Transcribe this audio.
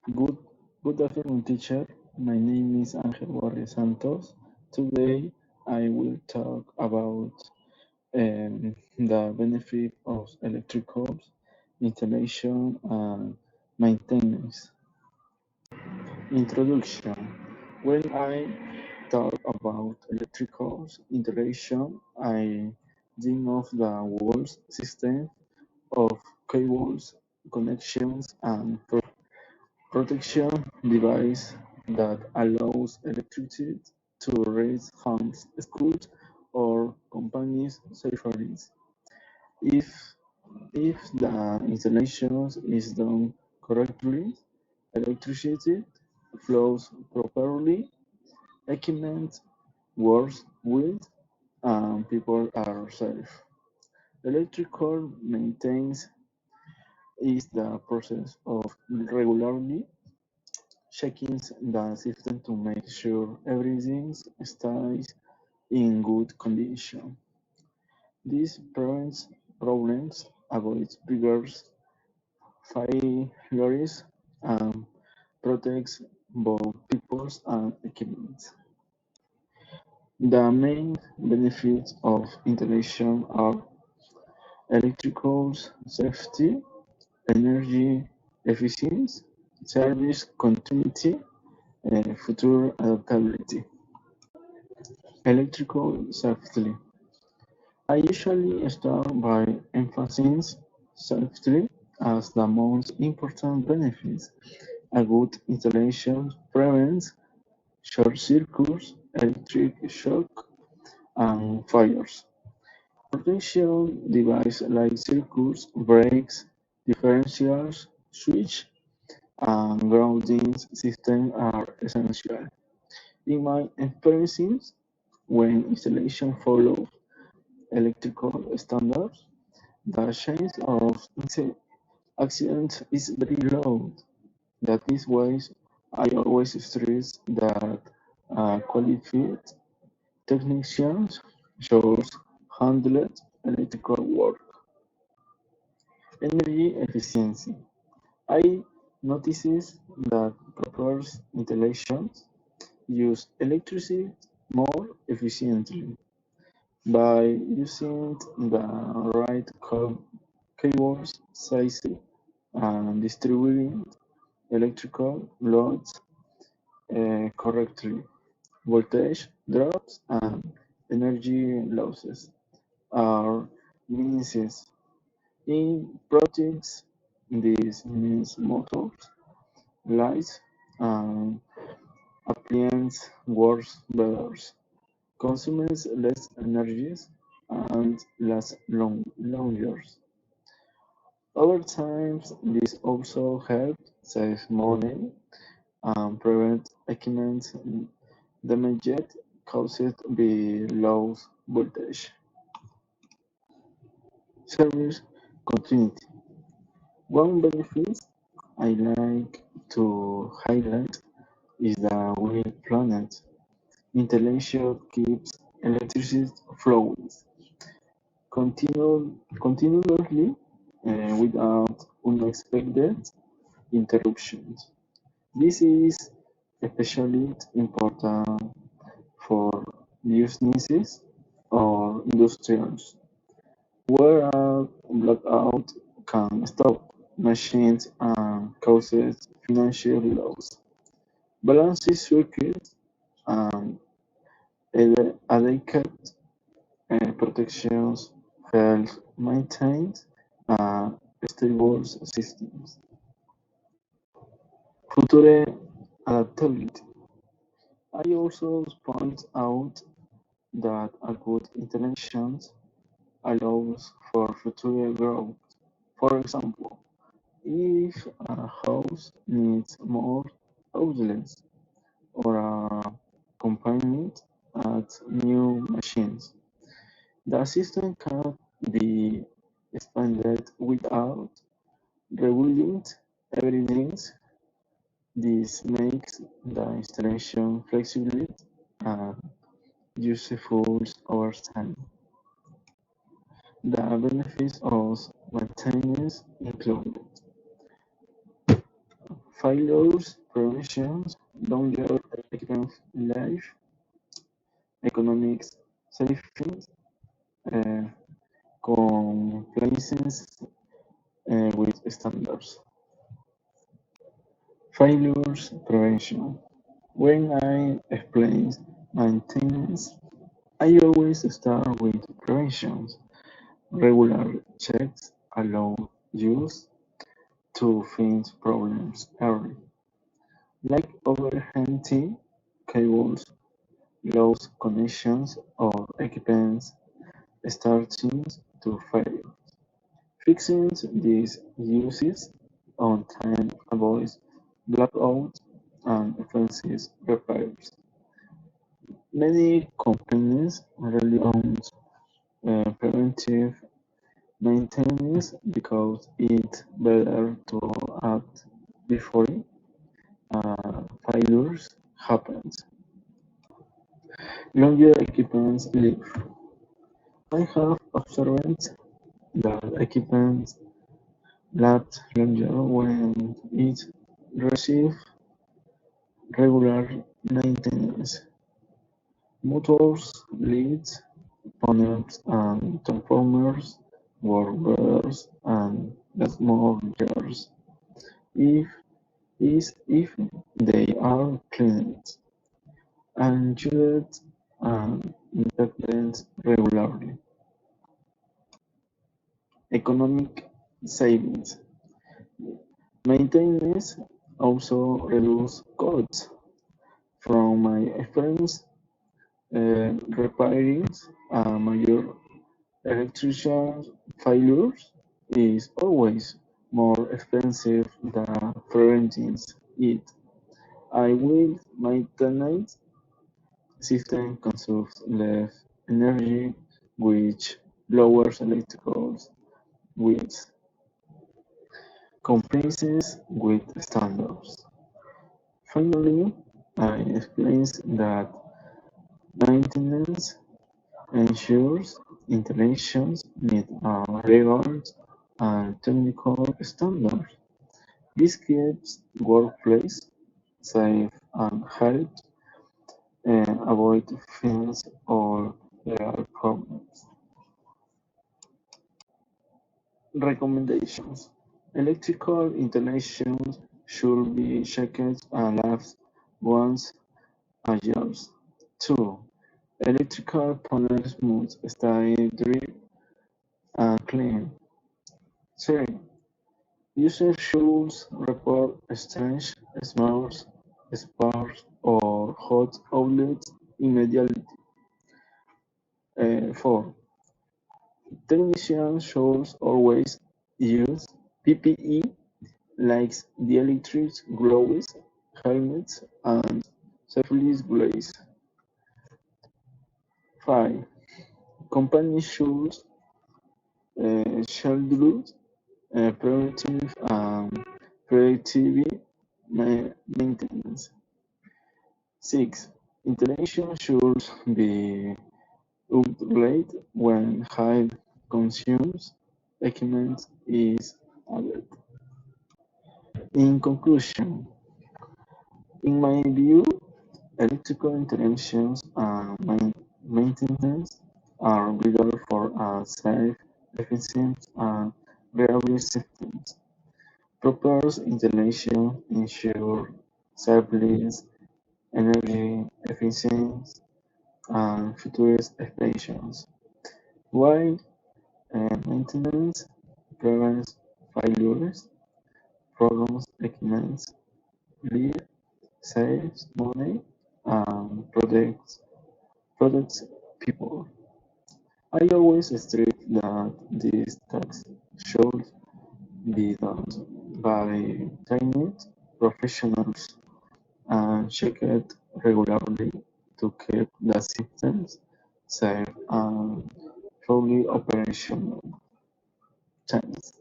Good, good afternoon, teacher. My name is Angel Borges Santos. Today, I will talk about the benefit of electricals, installation, and maintenance. Introduction. When I talk about electricals installation, I think of the whole system of cables, connections, and protection device that allows electricity to reach homes, schools, or companies safely. If if the installation is done correctly, electricity flows properly, equipment works well, and people are safe. Electrical maintenance is the process of regularly checking the system to make sure everything stays in good condition. This prevents problems, avoids bigger failures, and protects both people and equipment. The main benefits of integration are electrical safety, energy efficiency, service continuity, and future adaptability. Electrical safety. I usually start by emphasizing safety as the most important benefit. A good installation prevents short circuits, electric shock, and fires. Protection devices like circuits, brakes, differentials, switch, and grounding systems are essential. In my experience, when installation follows electrical standards, the chance of accident is very low. That is why I always stress that qualified technicians should handle electrical work. Energy efficiency. I notices that proper installations use electricity more efficiently by using the right cables sizes and distributing electrical loads correctly. Voltage drops and energy losses are minimized. In projects, this means motors, lights, and appliances work better, consumes less energy, and lasts longer. Over time, this also helps save money and prevent equipment damage caused by low voltage. Service continuity. One benefit I like to highlight is the well-planned installation keeps electricity flowing continuously without unexpected interruptions. This is especially important for businesses or industries where a blackout can stop machines and causes financial loss. Balanced circuits and adequate protections help maintain a stable system. Future adaptability. I also point out that a good intervention allows for future growth. For example, if a house needs more outlets or a company adds new machines, the system can be expanded without rebuilding everything. This makes the installation flexible and useful over time. The benefits of maintenance include Failures prevention, longer equipment life, economic safety, uh, compliance with standards. Failures prevention. When I explain maintenance, I always start with prevention. Regular checks allow use to find problems early, like overheating cables, lost connections, or equipment starting to fail. Fixing these uses on time avoids blackout and offensive repairs. Many companies rely on preventive maintenance because it's better to act before failures happen. Longer equipment life. I have observed that equipment lasts longer when it receives regular maintenance. Motors, leads, panels, and transformers work better and last more years if they are cleaned and used and inspected regularly. Economic savings. Maintenance also reduces costs. From my experience, repairing a major electrician failures is always more expensive than preventing it. I will maintenance system consumes less energy, which lowers electrical bills, complies with standards. Finally, I explains that maintenance ensures installations meet legal and technical standards. This keeps workplace safe and helps avoid fines or legal problems. Recommendations: Electrical installations should be checked at least once a year. 2. Electrical panels must stay dry and clean. 3. Users should report strange smells, sparks, or hot outlets immediately. 4. Technicians should always use PPE like dielectric gloves, helmets, and safety glasses. 5. Companies should schedule preventive and predictive maintenance. 6. Installation should be upgraded when high consumes equipment is added. In conclusion, in my view, electrical interventions and maintenance are vital for a safe, efficient, and reliable system. Proper installation ensures safety, energy efficiency, and future expansions, while maintenance prevents failures, prolongs equipment life, saves money, and protects people. I always stress that these tasks should be done by trained professionals and checked regularly to keep the systems safe and fully operational. Thanks.